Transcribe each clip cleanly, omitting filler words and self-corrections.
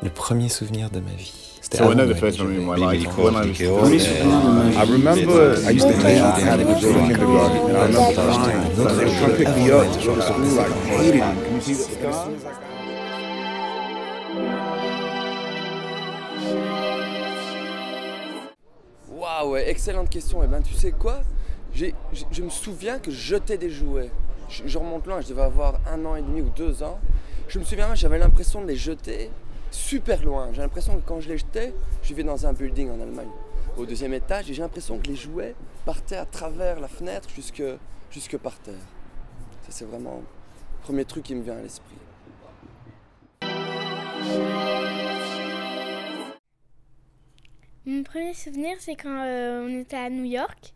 Le premier souvenir de ma vie. So I know the first memory of my life when I was 3. I remember I used to play outside in kindergarten, and I remember crying. They were trying to pick me up to go to school. I hated it. Can you see the scars? Waouh, ouais, excellente question. Eh ben, tu sais quoi? Je me souviens que je jetais des jouets. Je remonte loin, je devais avoir 1 an et demi ou 2 ans. Je me souviens, j'avais l'impression de les jeter super loin. J'ai l'impression que quand je les jetais, je vivais dans un building en Allemagne, au 2e étage, et j'ai l'impression que les jouets partaient à travers la fenêtre jusque par terre. Ça, c'est vraiment le premier truc qui me vient à l'esprit. Mon premier souvenir, c'est quand on était à New York.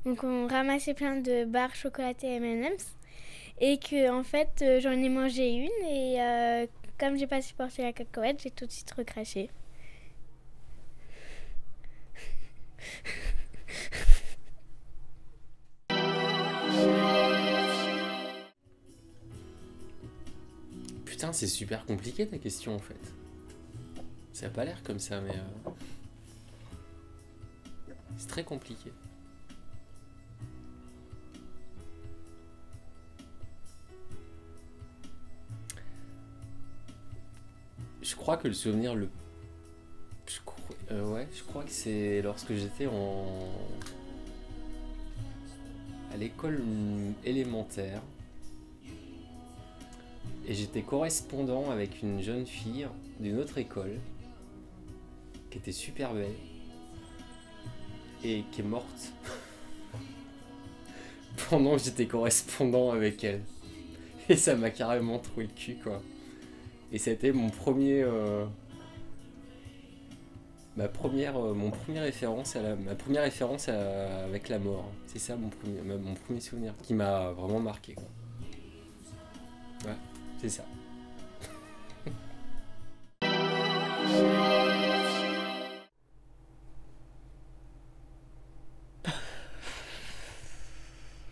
Donc on ramassait plein de barres chocolatées M&M's et que en fait j'en ai mangé une et comme j'ai pas supporté la cacahuète, j'ai tout de suite recraché. Putain, c'est super compliqué ta question en fait. Ça a pas l'air comme ça, mais c'est très compliqué. Je crois que le souvenir je crois que c'est lorsque j'étais à l'école élémentaire et j'étais correspondant avec une jeune fille d'une autre école qui était super belle et qui est morte pendant que j'étais correspondant avec elle, et ça m'a carrément troué le cul quoi. Et c'était mon premier, ma première référence avec la mort. C'est ça mon premier souvenir qui m'a vraiment marqué quoi. Ouais, c'est ça.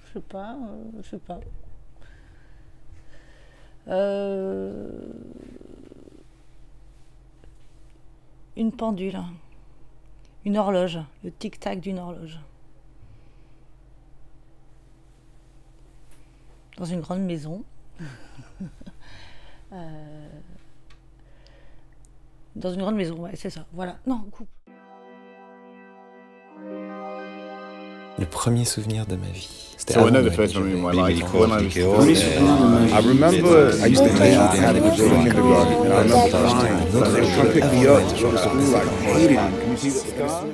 Je sais pas. Une pendule, une horloge, le tic-tac d'une horloge. Dans une grande maison. Dans une grande maison, ouais, c'est ça. Voilà. Non, coupe. Le premier souvenir de ma vie. So I know the first memory of my life when I was 3. I remember I used to play outside in kindergarten, and I remember crying. They were trying to pick me up to go to school. I hated it. Can you see the scars?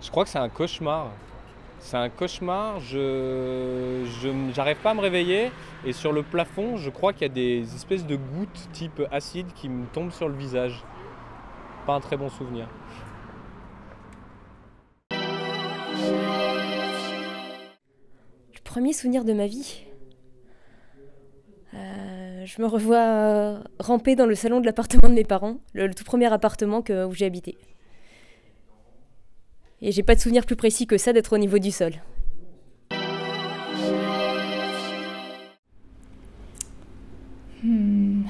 Je crois que c'est un cauchemar. C'est un cauchemar, j'arrive pas à me réveiller et sur le plafond, je crois qu'il y a des espèces de gouttes type acide qui me tombent sur le visage. Pas un très bon souvenir. Le premier souvenir de ma vie. Je me revois ramper dans le salon de l'appartement de mes parents, le tout premier appartement où j'ai habité. Et j'ai pas de souvenir plus précis que ça d'être au niveau du sol. I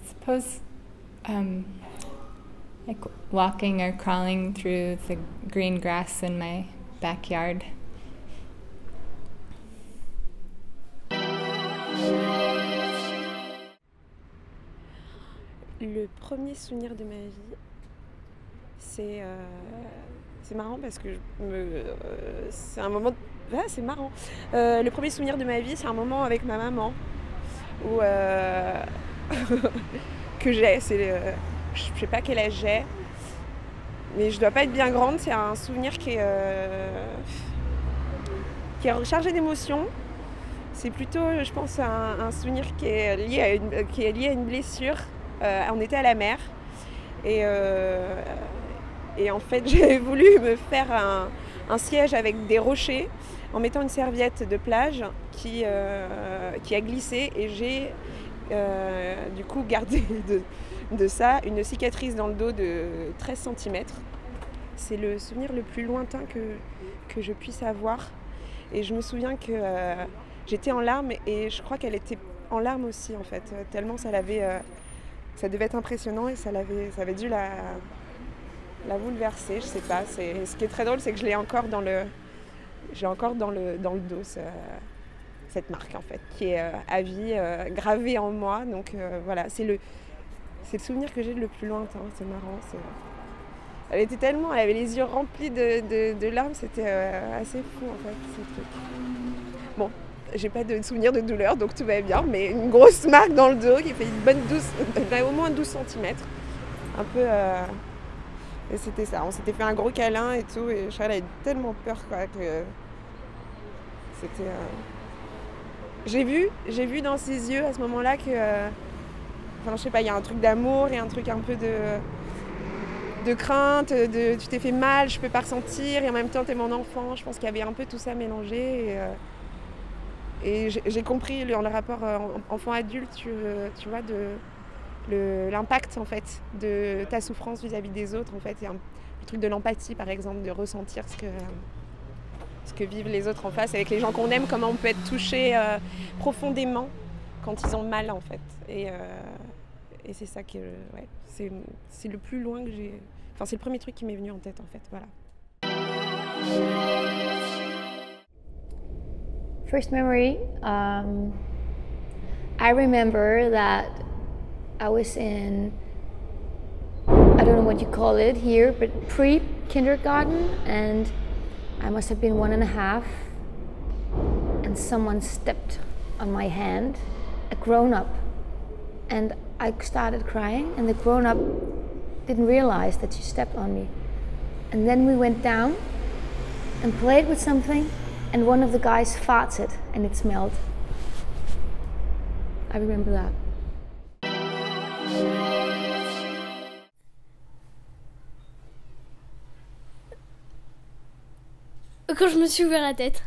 suppose like walking or crawling through the green grass in my backyard. Le premier souvenir de ma vie, c'est marrant parce que c'est un moment... Ah, c'est marrant. Le premier souvenir de ma vie, c'est un moment avec ma maman où que j'ai. Je sais pas quel âge j'ai, mais je dois pas être bien grande. C'est un souvenir qui est chargé d'émotions. C'est plutôt, je pense, un souvenir qui est lié à une blessure. On était à la mer et en fait j'avais voulu me faire un siège avec des rochers en mettant une serviette de plage qui a glissé et j'ai du coup garder de ça une cicatrice dans le dos de 13 cm. C'est le souvenir le plus lointain que je puisse avoir. Et je me souviens que j'étais en larmes et je crois qu'elle était en larmes aussi en fait, tellement ça devait être impressionnant et ça avait dû la bouleverser, je sais pas. Ce qui est très drôle, c'est que j'ai encore dans le dos cette marque en fait, qui est à vie gravée en moi. Donc voilà, c'est le souvenir que j'ai le plus lointain. C'est marrant. Elle avait les yeux remplis de larmes, c'était assez fou en fait, ce truc. Bon, j'ai pas de souvenir de douleur, donc tout va bien, mais une grosse marque dans le dos qui fait au moins 12 cm. Un peu... et c'était ça, on s'était fait un gros câlin et tout, et Charles avait tellement peur quoi, que c'était... J'ai vu dans ses yeux à ce moment-là que... Enfin, je sais pas, il y a un truc d'amour et un truc un peu de crainte, tu t'es fait mal, je peux pas ressentir, et en même temps t'es mon enfant. Je pense qu'il y avait un peu tout ça mélangé. Et j'ai compris le rapport enfant-adulte, tu vois, l'impact en fait de ta souffrance vis-à-vis des autres. En fait, et le truc de l'empathie par exemple, de ressentir ce que vivent les autres en face, avec les gens qu'on aime, comment on peut être touché profondément quand ils ont mal en fait. Et c'est ça que c'est le plus loin que j'ai... Enfin, c'est le premier truc qui m'est venu en tête en fait, voilà. First memory, I remember that I was in, I don't know what you call it here, but pre-kindergarten, and I must have been 1.5, and someone stepped on my hand, a grown-up, and I started crying, and the grown-up didn't realize that she stepped on me. And then we went down and played with something, and one of the guys farted and it smelled. I remember that. Quand je me suis ouvert la tête.